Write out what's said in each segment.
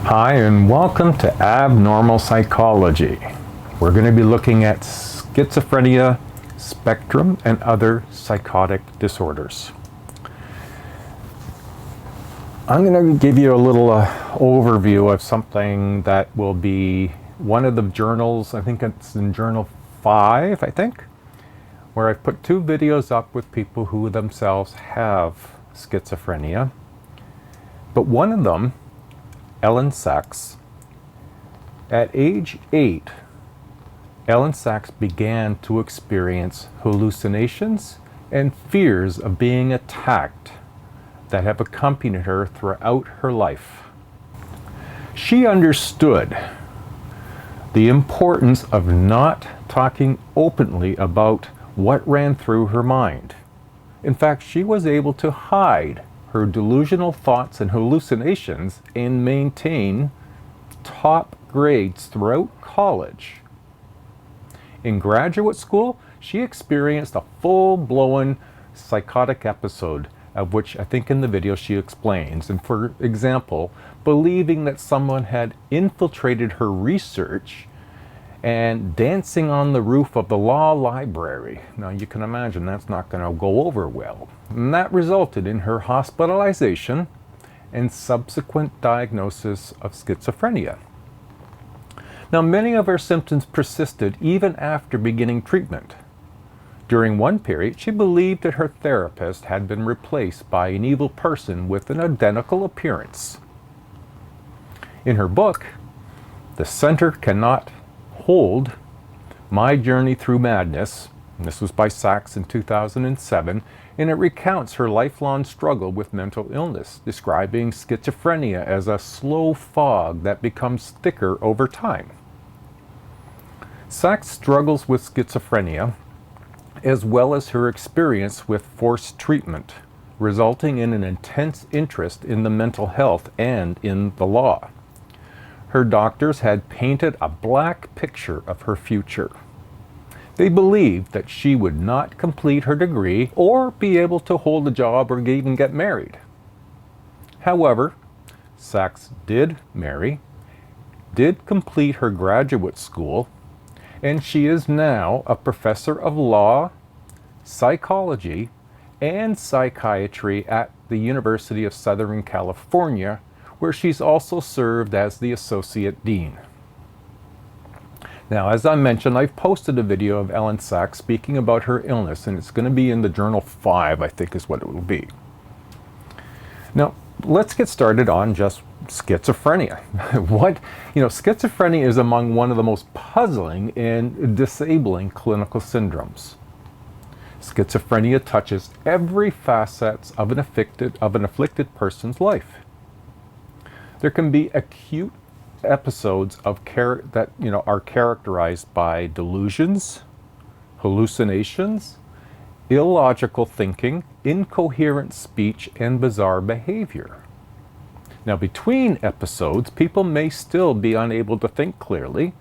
Hi, and welcome to Abnormal Psychology. We're going to be looking at schizophrenia, spectrum, and other psychotic disorders. I'm going to give you a little overview of something that will be one of the journals. I think it's in Journal 5, where I've put 2 videos up with people who themselves have schizophrenia. But one of them, Ellen Sachs, at age 8, Ellen Sachs began to experience hallucinations and fears of being attacked that have accompanied her throughout her life. She understood the importance of not talking openly about what ran through her mind. In fact, she was able to hide her delusional thoughts and hallucinations and maintain top grades throughout college. In graduate school, she experienced a full-blown psychotic episode, of which I think in the video she explains. And for example, believing that someone had infiltrated her research and dancing on the roof of the law library. Now you can imagine that's not going to go over well. And that resulted in her hospitalization and subsequent diagnosis of schizophrenia. Now many of her symptoms persisted even after beginning treatment. During one period, she believed that her therapist had been replaced by an evil person with an identical appearance. In her book, The Center Cannot Hold: My Journey Through Madness, and this was by Sachs in 2007, and it recounts her lifelong struggle with mental illness, describing schizophrenia as a slow fog that becomes thicker over time. Sachs struggles with schizophrenia as well as her experience with forced treatment, resulting in an intense interest in the mental health and in the law. Her doctors had painted a black picture of her future. They believed that she would not complete her degree or be able to hold a job or even get married. However, Sachs did marry, did complete her graduate school, and she is now a professor of law, psychology, and psychiatry at the University of Southern California, where she's also served as the Associate Dean. Now, as I mentioned, I've posted a video of Ellen Sachs speaking about her illness, and it's going to be in the Journal 5, I think is what it will be. Now, let's get started on just schizophrenia. Schizophrenia is among one of the most puzzling and disabling clinical syndromes. Schizophrenia touches every facet of an afflicted person's life. There can be acute episodes of that are characterized by delusions, hallucinations, illogical thinking, incoherent speech, and bizarre behavior. Now, between episodes, people may still be unable to think clearly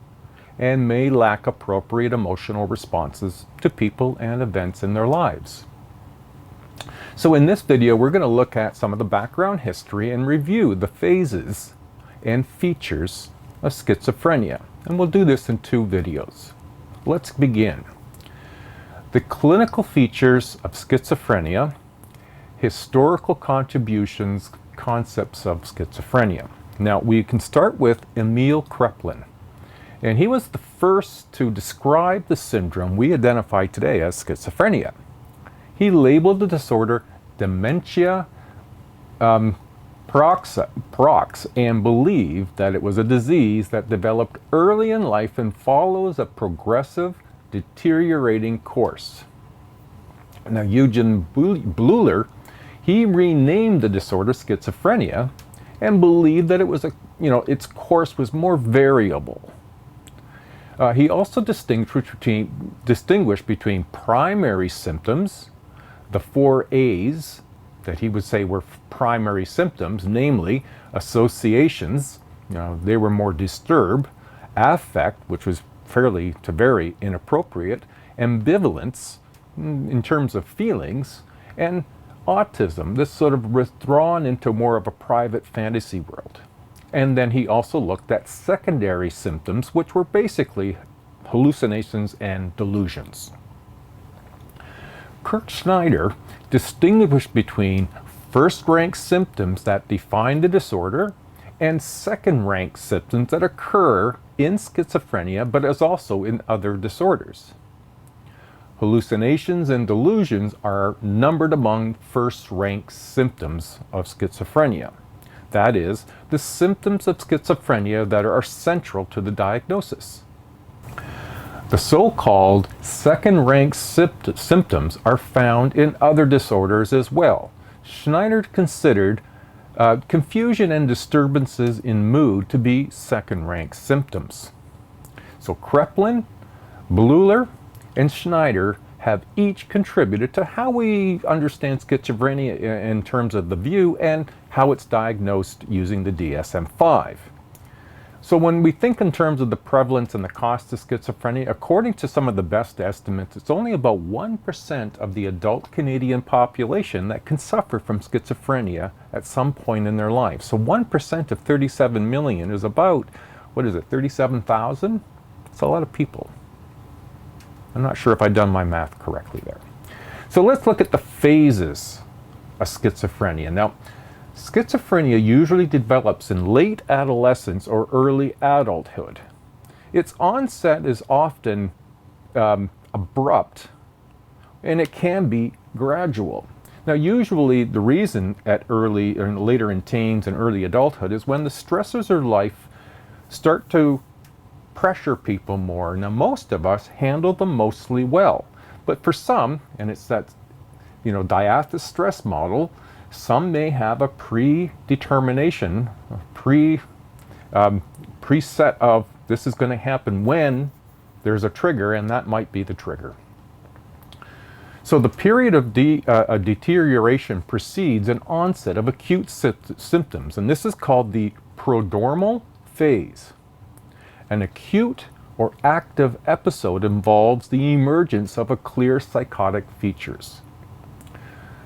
and may lack appropriate emotional responses to people and events in their lives. So in this video, we're going to look at some of the background history and review the phases and features of schizophrenia. And we'll do this in 2 videos. Let's begin. The clinical features of schizophrenia, historical contributions, concepts of schizophrenia. Now we can start with Emil Kraepelin. And he was the first to describe the syndrome we identify today as schizophrenia. He labeled the disorder dementia parox and believed that it was a disease that developed early in life and follows a progressive, deteriorating course. Now, Eugen Bleuler, he renamed the disorder schizophrenia and believed that it was its course was more variable. He also distinguished between primary symptoms, the 4 A's that he would say were primary symptoms, namely associations, they were more disturbed, affect, which was fairly to very inappropriate, ambivalence in terms of feelings, and autism, this sort of withdrawn into more of a private fantasy world. And then he also looked at secondary symptoms, which were basically hallucinations and delusions. Kurt Schneider distinguished between first-rank symptoms that define the disorder and second-rank symptoms that occur in schizophrenia, but as also in other disorders. Hallucinations and delusions are numbered among first-rank symptoms of schizophrenia. That is, the symptoms of schizophrenia that are central to the diagnosis. The so-called second-rank symptoms are found in other disorders as well. Schneider considered confusion and disturbances in mood to be second-rank symptoms. So Kreplin, Bleuler, and Schneider have each contributed to how we understand schizophrenia in terms of the view and how it's diagnosed using the DSM-5. So when we think in terms of the prevalence and the cost of schizophrenia, according to some of the best estimates, it's only about 1% of the adult Canadian population that can suffer from schizophrenia at some point in their life. So 1% of 37 million is about, 37,000? It's a lot of people. I'm not sure if I've done my math correctly there. So let's look at the phases of schizophrenia. Now, schizophrenia usually develops in late adolescence or early adulthood. Its onset is often abrupt, and it can be gradual. Now, usually the reason at early or later in teens and early adulthood is when the stressors of life start to pressure people more. Now, most of us handle them mostly well, but for some, and it's that diathesis stress model, some may have a predetermination, preset of this is going to happen when there's a trigger, and that might be the trigger. So the period of deterioration precedes an onset of acute symptoms, and this is called the prodromal phase. An acute or active episode involves the emergence of a clear psychotic features.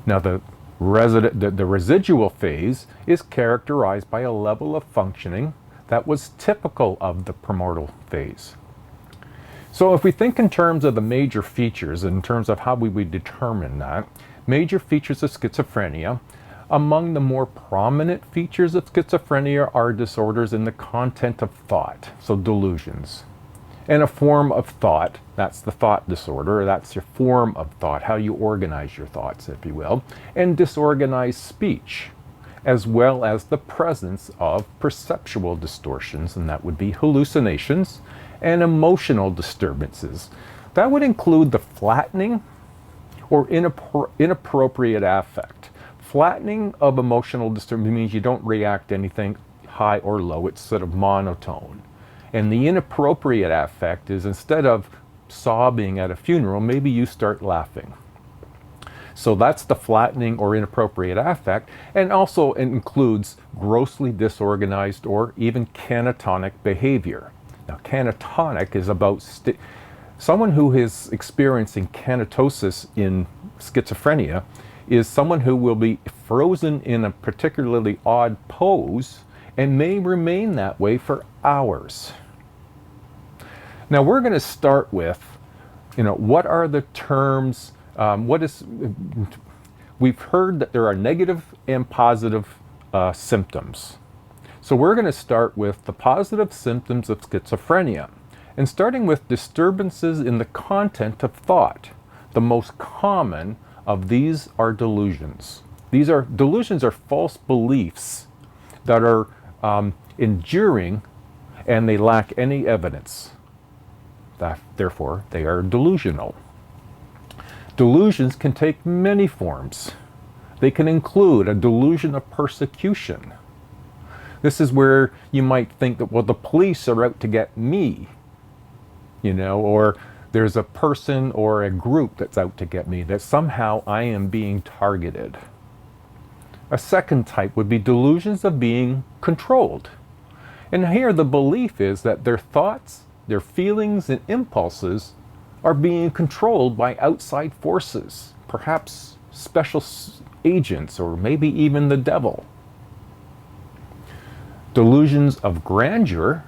Now, the residual phase is characterized by a level of functioning that was typical of the primordial phase. So if we think in terms of the major features, in terms of how we would determine that, major features of schizophrenia, among the more prominent features of schizophrenia are disorders in the content of thought, so delusions. And a form of thought, that's the thought disorder, that's your form of thought, how you organize your thoughts, if you will, and disorganized speech, as well as the presence of perceptual distortions, and that would be hallucinations, and emotional disturbances. That would include the flattening or inappropriate affect. Flattening of emotional disturbance means you don't react to anything high or low, it's sort of monotone. And the inappropriate affect is instead of sobbing at a funeral, maybe you start laughing. So that's the flattening or inappropriate affect, and also includes grossly disorganized or even canatonic behavior. Now, canatonic is about someone who is experiencing canatosis in schizophrenia is someone who will be frozen in a particularly odd pose and may remain that way for hours. Now we're going to start with, what are the terms, we've heard that there are negative and positive symptoms. So we're going to start with the positive symptoms of schizophrenia, and starting with disturbances in the content of thought. The most common of these are delusions. Delusions are false beliefs that are enduring and they lack any evidence. Therefore, they are delusional. Delusions can take many forms. They can include a delusion of persecution. This is where you might think that, well, the police are out to get me, or there's a person or a group that's out to get me, that somehow I am being targeted. A second type would be delusions of being controlled. And here the belief is that their thoughts, their feelings, and impulses are being controlled by outside forces, perhaps special agents or maybe even the devil. Delusions of grandeur.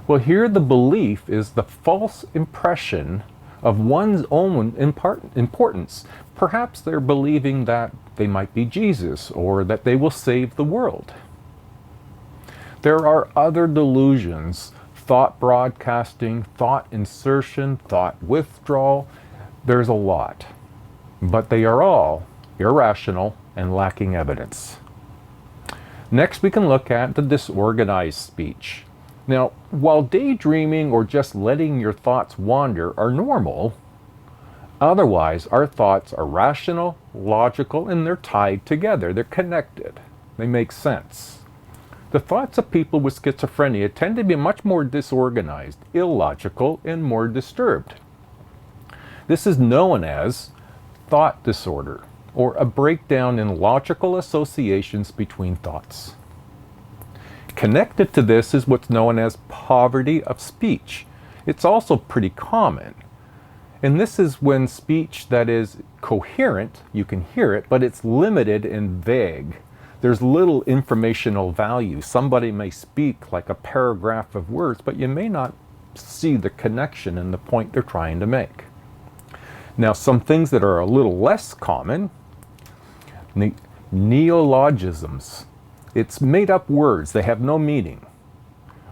Well, here the belief is the false impression of one's own importance. Perhaps they're believing that they might be Jesus or that they will save the world. There are other delusions: thought broadcasting, thought insertion, thought withdrawal. There's a lot, but they are all irrational and lacking evidence. Next, we can look at the disorganized speech. Now, while daydreaming or just letting your thoughts wander are normal, otherwise our thoughts are rational, logical, and they're tied together. They're connected. They make sense. The thoughts of people with schizophrenia tend to be much more disorganized, illogical, and more disturbed. This is known as thought disorder, or a breakdown in logical associations between thoughts. Connected to this is what's known as poverty of speech. It's also pretty common. And this is when speech that is coherent, you can hear it, but it's limited and vague. There's little informational value. Somebody may speak like a paragraph of words, but you may not see the connection and the point they're trying to make. Now, some things that are a little less common: neologisms. It's made up words, they have no meaning.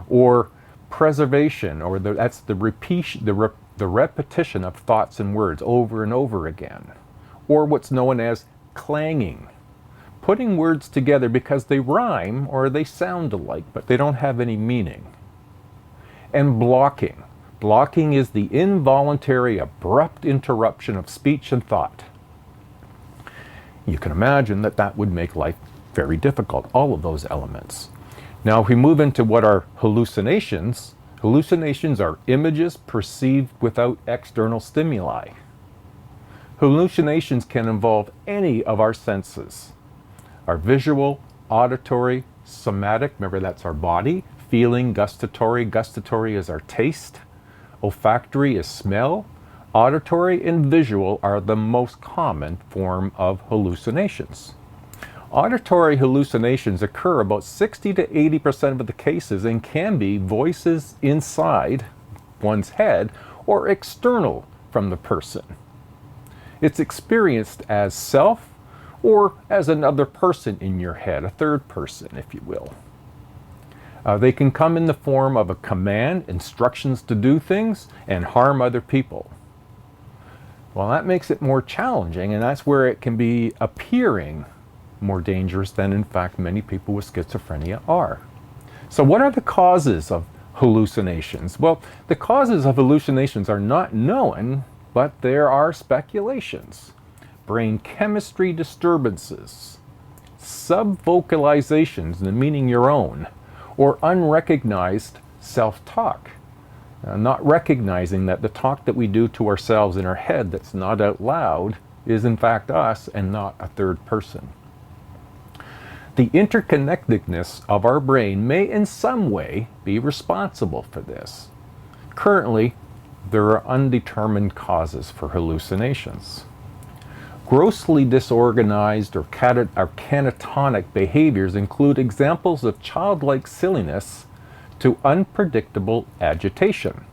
Or preservation, or that's the repetition of thoughts and words over and over again. Or what's known as clanging, putting words together because they rhyme or they sound alike, but they don't have any meaning. And blocking. Blocking is the involuntary, abrupt interruption of speech and thought. You can imagine that that would make life very difficult, all of those elements. Now, if we move into what are hallucinations, hallucinations are images perceived without external stimuli. Hallucinations can involve any of our senses: our visual, auditory, somatic, remember that's our body, feeling, gustatory, gustatory is our taste, olfactory is smell, auditory and visual are the most common form of hallucinations. Auditory hallucinations occur about 60 to 80% of the cases and can be voices inside one's head or external from the person. It's experienced as self or as another person in your head, a third person, if you will. They can come in the form of a command, instructions to do things, and harm other people. Well, that makes it more challenging, and that's where it can be appearing more dangerous than, in fact, many people with schizophrenia are. So what are the causes of hallucinations? Well, the causes of hallucinations are not known, but there are speculations. Brain chemistry disturbances, subvocalizations, the meaning your own, or unrecognized self-talk. Not recognizing that the talk that we do to ourselves in our head that's not out loud is in fact us and not a third person. The interconnectedness of our brain may in some way be responsible for this. Currently, there are undetermined causes for hallucinations. Grossly disorganized or archanatonic behaviors include examples of childlike silliness to unpredictable agitation.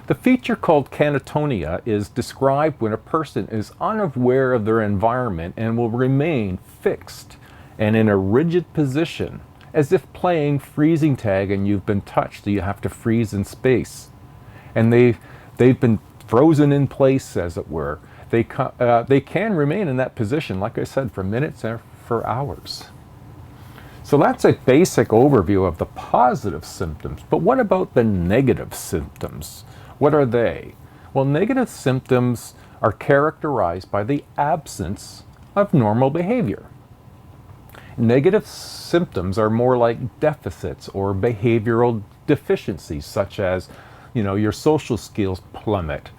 The feature called canatonia is described when a person is unaware of their environment and will remain fixed and in a rigid position, as if playing freezing tag and you've been touched, so you have to freeze in space. And they've been frozen in place, as it were. They can remain in that position, like I said, for minutes or for hours. So that's a basic overview of the positive symptoms. But what about the negative symptoms? What are they? Well, negative symptoms are characterized by the absence of normal behavior. Negative symptoms are more like deficits or behavioral deficiencies, such as, your social skills plummet.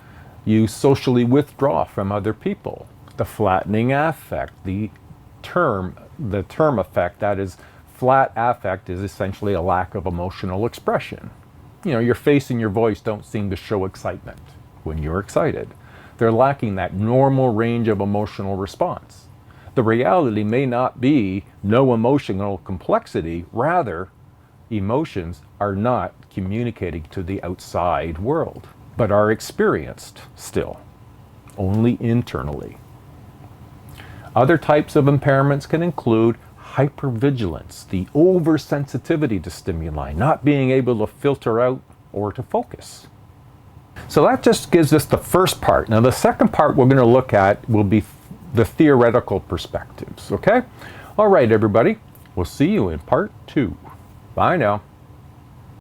You socially withdraw from other people. The flattening affect, the term effect, that is, flat affect is essentially a lack of emotional expression. Your face and your voice don't seem to show excitement when you're excited. They're lacking that normal range of emotional response. The reality may not be no emotional complexity, rather, emotions are not communicating to the outside world, but are experienced still, only internally. Other types of impairments can include hypervigilance, the oversensitivity to stimuli, not being able to filter out or to focus. So that just gives us the first part. Now the second part we're going to look at will be the theoretical perspectives, okay? All right, everybody. We'll see you in part 2. Bye now.